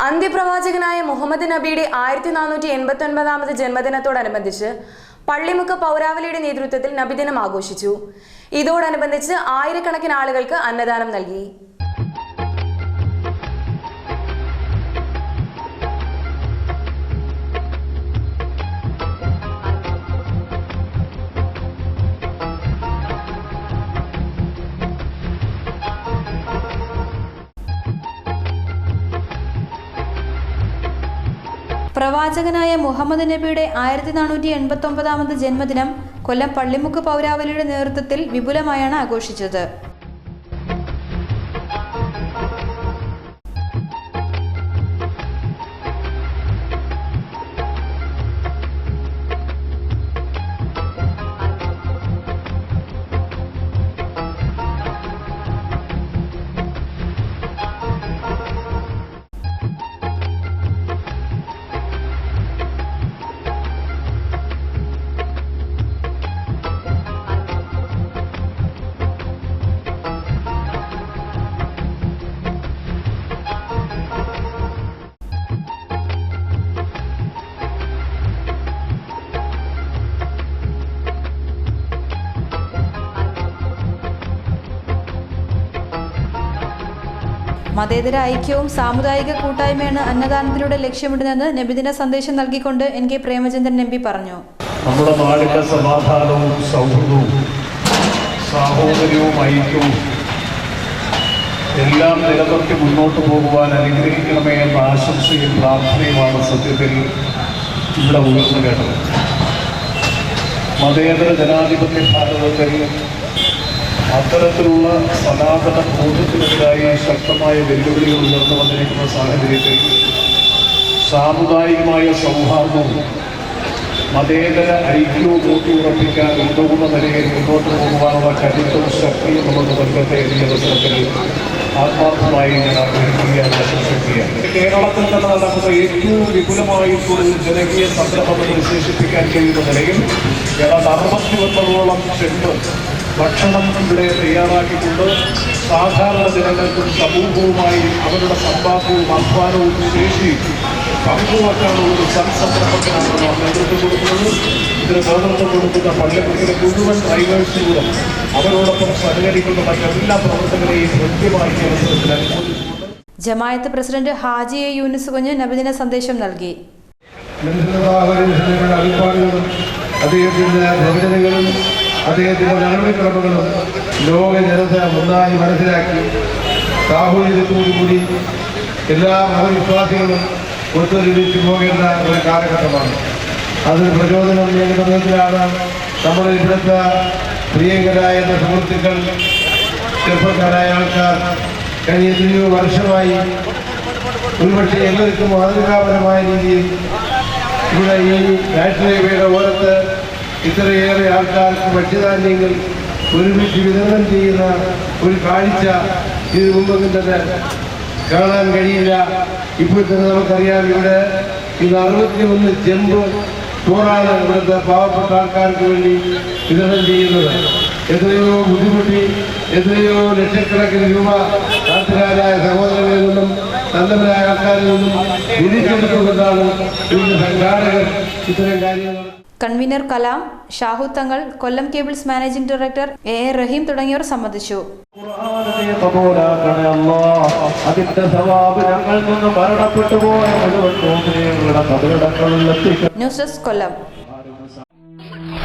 അന്ത്യപ്രവാചകനായ മുഹമ്മദ് നബിയുടെ 1489ാമത് ജന്മദിനത്തോടനുബന്ധിച്ച് പള്ളിമുക്ക് പൗരാവലിയുടെ നേതൃത്വത്തിൽ നബിദിനം ആഘോഷിച്ചു. ഇതോടനുബന്ധിച്ച് ആയിരക്കണക്കിന് ആളുകൾക്ക് അന്നദാനം നൽകി. പ്രവാചകനായ മുഹമ്മദ് നബിയുടെ 1489ാമത് ജന്മദിനം കൊല്ലം പള്ളിമുക്ക് പൗരാവലിയുടെ നേതൃത്വത്തിൽ വിപുലമായാണ് ആഘോഷിച്ചത്. മതേതര ഐക്യവും സാമുദായിക കൂട്ടായ്മയാണ് അന്നദാനത്തിലൂടെ ലക്ഷ്യമിടുന്നതെന്ന് നബിദിന സന്ദേശം നൽകിക്കൊണ്ട് NK പ്രേമചന്ദ്രൻ MP പറഞ്ഞു. നമ്മുടെ നാടിന്റെ സമാധാനവും സൗഹൃദവും സാഹോദര്യവും ഐക്യവും എല്ലാം നിലനിർത്തി മുന്നോട്ട് പോകുവാൻ അനുഗ്രഹിക്കണമേ എന്ന ആശംസയും പ്രാർത്ഥനയുമാണ് സത്യത്തിൽ ഇവിടെ ഉയർന്നു കേട്ടത്. മതേതര ജനാധിപത്യ ഭാരതത്തിൽ അത്തരത്തിലുള്ള സനാതന ബോധത്തിനെതിരായി ശക്തമായ വെല്ലുവിളികൾ ഉയർന്നു വന്നിരിക്കുന്ന സാഹചര്യത്തിൽ സാമുദായികമായ സൗഹാർദ്ദവും മതേതര ഐക്യവും ഊട്ടിയുറപ്പിക്കാൻ ഉതകുന്ന നിലയിൽ മുന്നോട്ട് പോകുവാനുള്ള കരുത്തും ശക്തിയും നമുക്ക് നൽകട്ടെ ഈ അവസരത്തിൽ ആത്മാർത്ഥമായി ഞാൻ ആഗ്രഹിക്കുകയാണ്, ആശംസിക്കുകയാണ്. കേരളത്തിൽ തന്നെ നടക്കുന്ന ഏറ്റവും വിപുലമായിട്ടുള്ള ജനകീയ സംരംഭം എന്ന് വിശേഷിപ്പിക്കാൻ കഴിയുന്ന നിലയിൽ ഏതാണ്ട് 61ഓളം ചെണ്ട് ഭക്ഷണം ഇവിടെ തയ്യാറാക്കിക്കൊണ്ട് സാധാരണ ജനങ്ങൾക്കും സമൂഹവുമായി അവരുടെ സമ്പാദ്യവും അധ്വാനവും ശേഷിയും പങ്കുവെക്കാനുള്ള ഒരു സംരംഭത്തിനാണ് നാം നേതൃത്വം കൊടുക്കുന്നത്. ഇതിന് നേതൃത്വം കൊടുക്കുന്ന പള്ളിമുക്കിലെ മുഴുവൻ ഡ്രൈവേഴ്സിലൂടെ അവരോടൊപ്പം സഹകരിക്കുന്ന മറ്റെല്ലാ പ്രവർത്തകരെയും കൃത്യമായി അവസരത്തിൽ അനുമോദിച്ചുകൊണ്ട് ജമാഅത്ത് പ്രസിഡന്റ് ഹാജി എ യൂനിസ് കുഞ്ഞ് നബിദിന സന്ദേശം നൽകി. അദ്ദേഹത്തിൻ്റെ നടപടിക്രമങ്ങളും ലോക ജനത ഒന്നായി മനസ്സിലാക്കി സാഹോദര്യത്തോടുകൂടി എല്ലാ മതവിശ്വാസികളും ഒത്തൊരുമിച്ച് പോകേണ്ട ഒരു കാലഘട്ടമാണ്. അതിന് പ്രചോദനം നൽകുന്ന വിധത്തിലാണ് നമ്മുടെ ഇവിടുത്തെ പ്രിയങ്കരായ സുഹൃത്തുക്കൾ, ചെറുപ്പക്കാരായ ആൾക്കാർ കഴിഞ്ഞ എത്രയോ വർഷമായി ഒരുപക്ഷെ എല്ലാവർക്കും മാതൃകാപരമായ രീതിയിൽ ഇവിടെ ഈ നാഷണൽ ഹൈവേയുടെ ഓരത്ത് ഇത്രയേറെ ആൾക്കാർക്ക് ഭക്ഷ്യധാന്യങ്ങൾ ഒരുമിച്ച് വിതരണം ചെയ്യുന്ന ഒരു കാഴ്ച ഇതിനു മുമ്പ് തന്നെ കാണാൻ കഴിയില്ല. ഇപ്പോൾ തന്നെ നമുക്കറിയാം, ഇവിടെ ഇന്ന് 61 ചെമ്പ് ചോറാണ് ഇവിടുത്തെ പാവപ്പെട്ട ആൾക്കാർക്ക് വേണ്ടി വിതരണം ചെയ്യുന്നത്. എത്രയോ ബുദ്ധിമുട്ടി എത്രയോ ലക്ഷക്കണക്കിന് രൂപ നാട്ടുകാരായ സഹോദരങ്ങളിൽ നിന്നും നല്ലവരായ ആൾക്കാരിൽ നിന്നും തിരിച്ചെടുത്തുകൊണ്ടാണ് ഇതിന്റെ സംഘാടകർ ഇത്തരം കാര്യങ്ങൾ. Convener Kalam, Shahu Thangal, Kollam cables managing director A റഹീം തുടങ്ങിയവർ സംബന്ധിച്ചു. അതിന്റെ ന്യൂസ് ഡെസ്ക് കൊല്ലം.